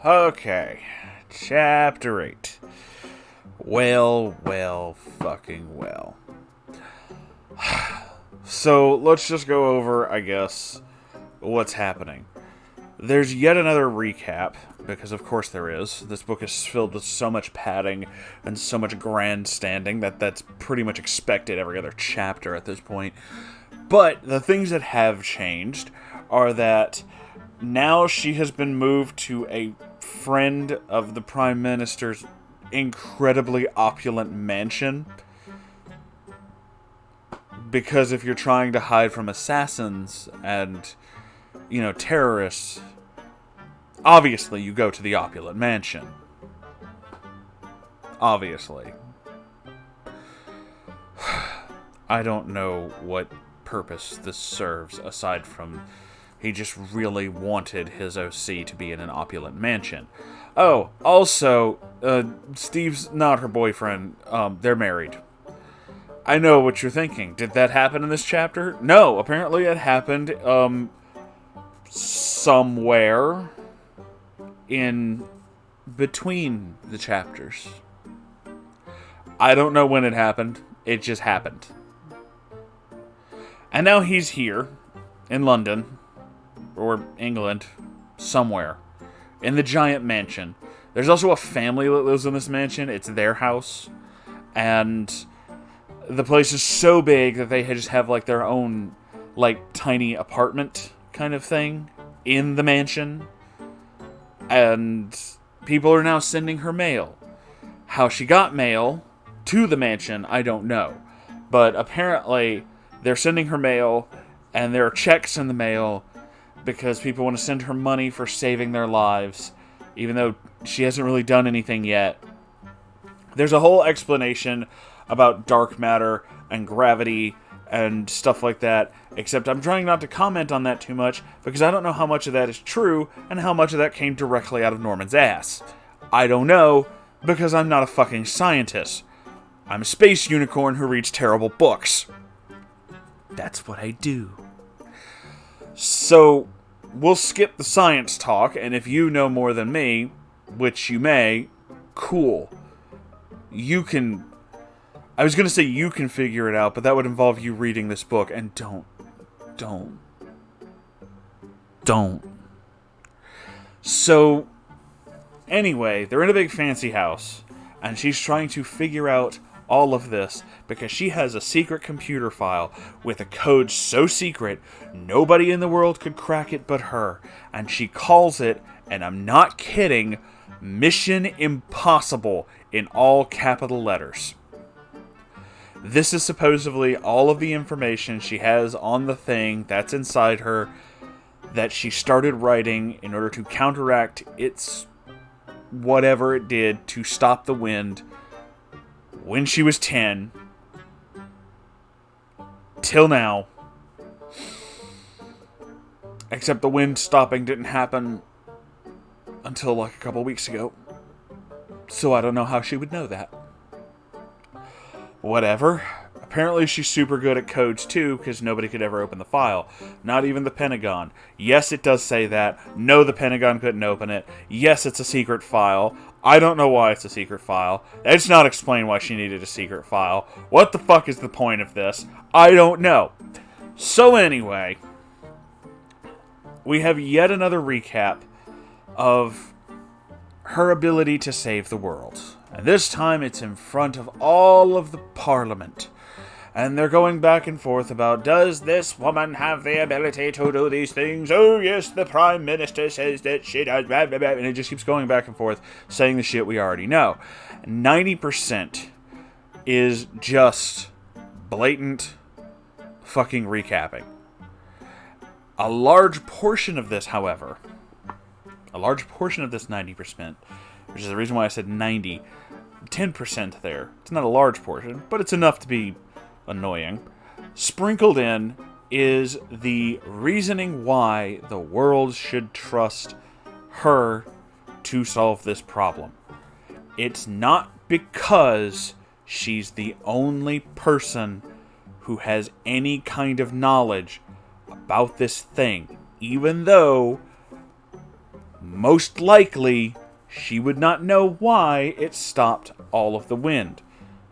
Okay. Chapter 8. Well, fucking well. So, let's just go over, I guess, what's happening. There's yet another recap, because of course there is. This book is filled with so much padding and so much grandstanding that's pretty much expected every other chapter at this point. But the things that have changed are that now she has been moved to a friend of the Prime Minister's incredibly opulent mansion. Because if you're trying to hide from assassins and, terrorists, obviously you go to the opulent mansion. Obviously. I don't know what purpose this serves aside from he just really wanted his OC to be in an opulent mansion. Oh, also, Steve's not her boyfriend. They're married. I know what you're thinking. Did that happen in this chapter? No, apparently it happened, somewhere in between the chapters. I don't know when it happened. It just happened. And now he's here, in London, or England, somewhere, in the giant mansion. There's also a family that lives in this mansion. It's their house. And the place is so big that they just have, their own, tiny apartment kind of thing in the mansion. And people are now sending her mail. How she got mail to the mansion, I don't know. But apparently, they're sending her mail, and there are checks in the mail because people want to send her money for saving their lives, even though she hasn't really done anything yet. There's a whole explanation about dark matter and gravity and stuff like that, except I'm trying not to comment on that too much because I don't know how much of that is true and how much of that came directly out of Norman's ass. I don't know because I'm not a fucking scientist. I'm a space unicorn who reads terrible books. That's what I do. So, we'll skip the science talk, and if you know more than me, which you may, cool. You can... I was going to say you can figure it out, but that would involve you reading this book, and don't. So, anyway, they're in a big fancy house, and she's trying to figure out all of this because she has a secret computer file with a code so secret nobody in the world could crack it but her, and she calls it, and I'm not kidding, Mission Impossible in all capital letters. This is supposedly all of the information she has on the thing that's inside her that she started writing in order to counteract its whatever it did to stop the wind when she was 10 till now. Except the wind stopping didn't happen until a couple weeks ago. So I don't know how she would know that. Whatever. Apparently she's super good at codes too, because nobody could ever open the file. Not even the Pentagon. Yes, it does say that. No, the Pentagon couldn't open it. Yes, it's a secret file. I don't know why it's a secret file. It's not explained why she needed a secret file. What the fuck is the point of this? I don't know. So anyway, we have yet another recap of her ability to save the world. And this time it's in front of all of the Parliament. And they're going back and forth about, does this woman have the ability to do these things? Oh yes, the Prime Minister says that she does, blah, blah, blah. And it just keeps going back and forth, saying the shit we already know. 90% is just blatant fucking recapping. A large portion of this, however, 90%, which is the reason why I said 90, 10% there. It's not a large portion, but it's enough to be annoying. Sprinkled in is the reasoning why the world should trust her to solve this problem. It's not because she's the only person who has any kind of knowledge about this thing, even though most likely she would not know why it stopped all of the wind.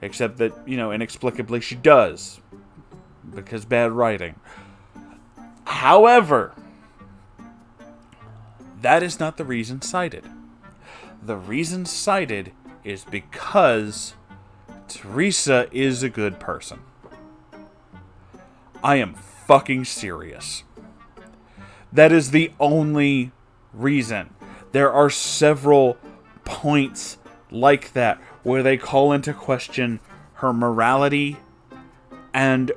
Except that, inexplicably she does. Because bad writing. However, that is not the reason cited. The reason cited is because Theresa is a good person. I am fucking serious. That is the only reason. There are several points like that where they call into question her morality and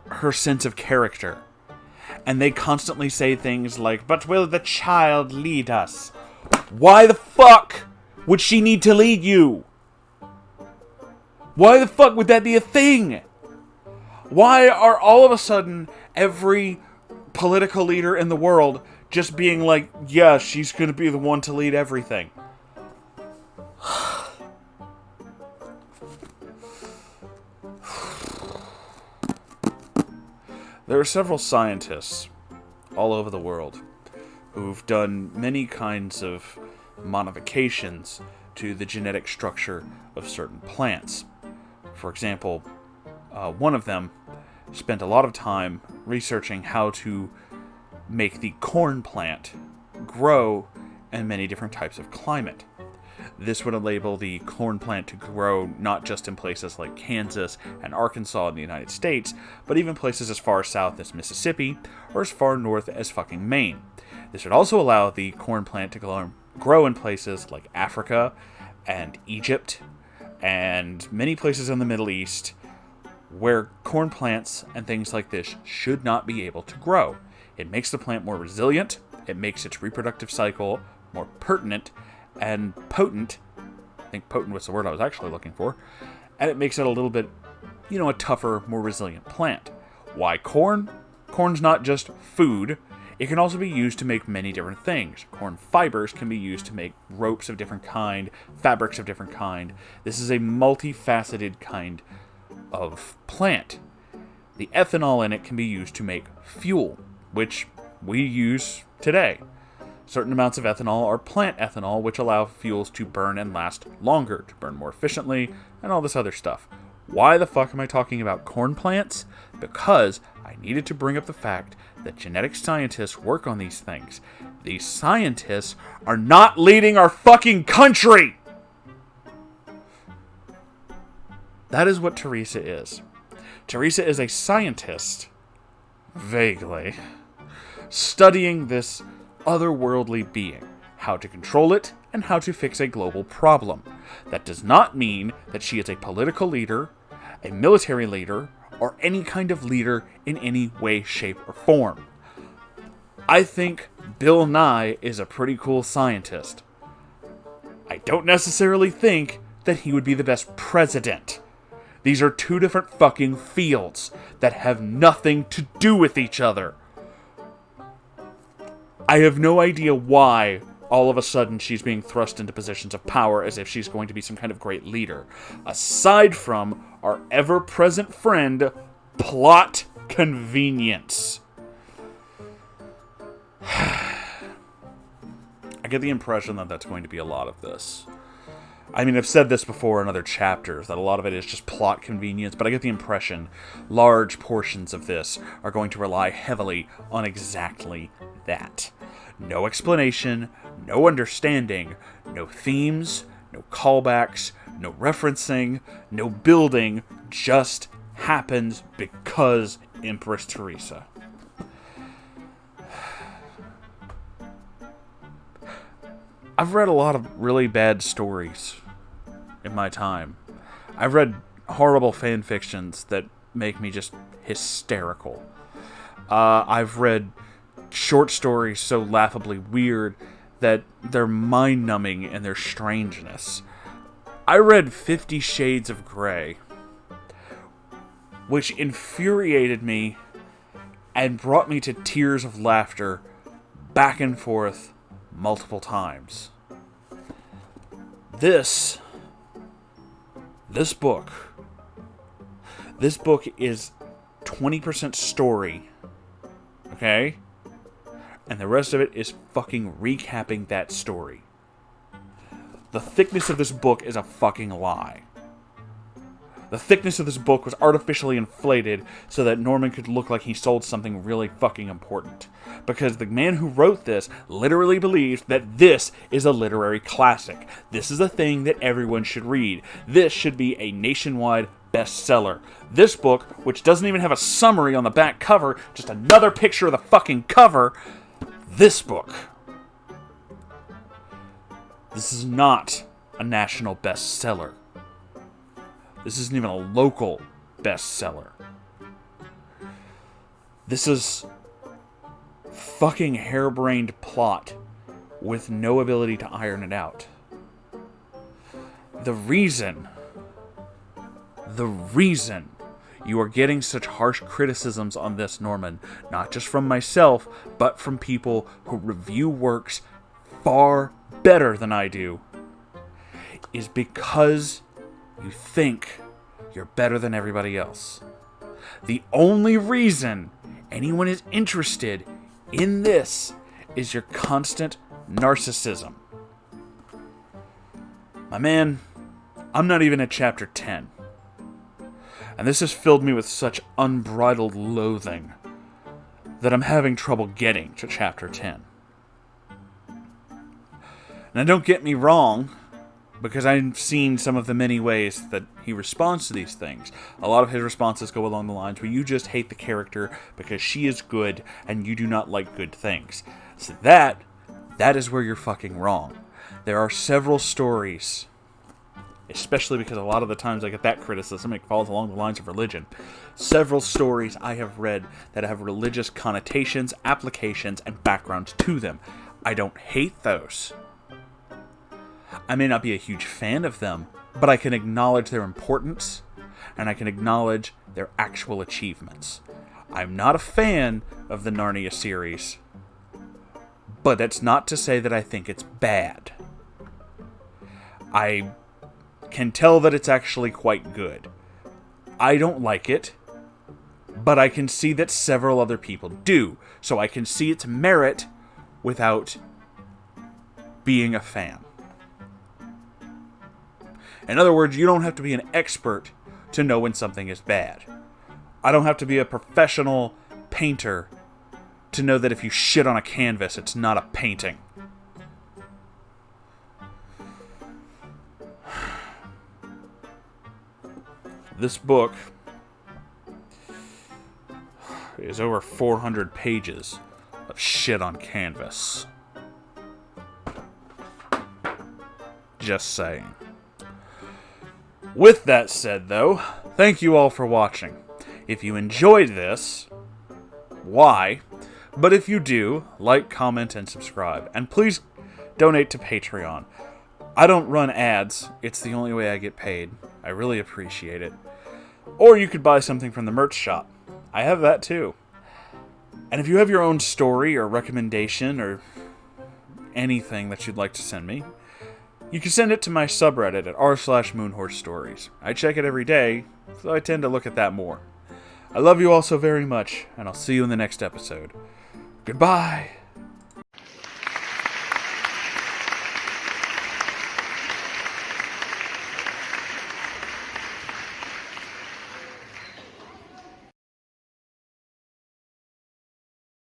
her sense of character. And they constantly say things like, "But will the child lead us?" Why the fuck would she need to lead you? Why the fuck would that be a thing? Why are all of a sudden every political leader in the world just being like, yeah, she's going to be the one to lead everything? There are several scientists all over the world who've done many kinds of modifications to the genetic structure of certain plants. For example, one of them spent a lot of time researching how to make the corn plant grow in many different types of climate. This would enable the corn plant to grow not just in places like Kansas and Arkansas in the United States, but even places as far south as Mississippi or as far north as fucking Maine. This would also allow the corn plant to grow in places like Africa and Egypt and many places in the Middle East where corn plants and things like this should not be able to grow. It makes the plant more resilient, it makes its reproductive cycle more pertinent and potent. I think potent was the word I was actually looking for. And it makes it a little bit, a tougher, more resilient plant. Why corn? Corn's not just food. It can also be used to make many different things. Corn fibers can be used to make ropes of different kind, fabrics of different kind. This is a multifaceted kind of plant. The ethanol in it can be used to make fuel, which we use today. Certain amounts of ethanol are plant ethanol, which allow fuels to burn and last longer, to burn more efficiently, and all this other stuff. Why the fuck am I talking about corn plants? Because I needed to bring up the fact that genetic scientists work on these things. These scientists are not leading our fucking country! That is what Theresa is. Theresa is a scientist, vaguely, studying this otherworldly being, how to control it, and how to fix a global problem. That does not mean that she is a political leader, a military leader, or any kind of leader in any way, shape, or form. I think Bill Nye is a pretty cool scientist. I don't necessarily think that he would be the best president. These are two different fucking fields that have nothing to do with each other. I have no idea why all of a sudden she's being thrust into positions of power as if she's going to be some kind of great leader. Aside from our ever-present friend, plot convenience. I get the impression that that's going to be a lot of this. I mean, I've said this before in other chapters, that a lot of it is just plot convenience, but I get the impression large portions of this are going to rely heavily on exactly that. No explanation, no understanding, no themes, no callbacks, no referencing, no building, just happens because Empress Theresa. I've read a lot of really bad stories in my time. I've read horrible fan fictions that make me just hysterical. I've read short stories so laughably weird that they're mind-numbing in their strangeness. I read 50 Shades of Grey, which infuriated me and brought me to tears of laughter back and forth multiple times. This book is 20% story, okay? and the rest of it is fucking recapping that story. The thickness of this book is a fucking lie. The thickness of this book was artificially inflated so that Norman could look like he sold something really fucking important. Because the man who wrote this literally believes that this is a literary classic. This is a thing that everyone should read. This should be a nationwide bestseller. This book, which doesn't even have a summary on the back cover, just another picture of the fucking cover, this book. This is not a national bestseller. This isn't even a local bestseller. This is fucking harebrained plot with no ability to iron it out. The reason you are getting such harsh criticisms on this, Norman, not just from myself, but from people who review works far better than I do, is because you think you're better than everybody else. The only reason anyone is interested in this is your constant narcissism. My man, I'm not even at chapter 10. And this has filled me with such unbridled loathing that I'm having trouble getting to chapter 10. Now don't get me wrong, because I've seen some of the many ways that he responds to these things. A lot of his responses go along the lines where you just hate the character because she is good and you do not like good things. So that is where you're fucking wrong. There are several stories, especially because a lot of the times I get that criticism, it falls along the lines of religion. Several stories I have read that have religious connotations, applications, and backgrounds to them. I don't hate those. I may not be a huge fan of them, but I can acknowledge their importance, and I can acknowledge their actual achievements. I'm not a fan of the Narnia series, but that's not to say that I think it's bad. I can tell that it's actually quite good. I don't like it, but I can see that several other people do, so I can see its merit without being a fan. In other words, you don't have to be an expert to know when something is bad. I don't have to be a professional painter to know that if you shit on a canvas, it's not a painting. This book is over 400 pages of shit on canvas. Just saying. With that said, though, thank you all for watching. If you enjoyed this, why? But if you do, like, comment, and subscribe. And please donate to Patreon. I don't run ads. It's the only way I get paid. I really appreciate it. Or you could buy something from the merch shop. I have that too. And if you have your own story or recommendation or anything that you'd like to send me, you can send it to my subreddit at r/moonhorsestories. I check it every day, so I tend to look at that more. I love you all so very much, and I'll see you in the next episode. Goodbye!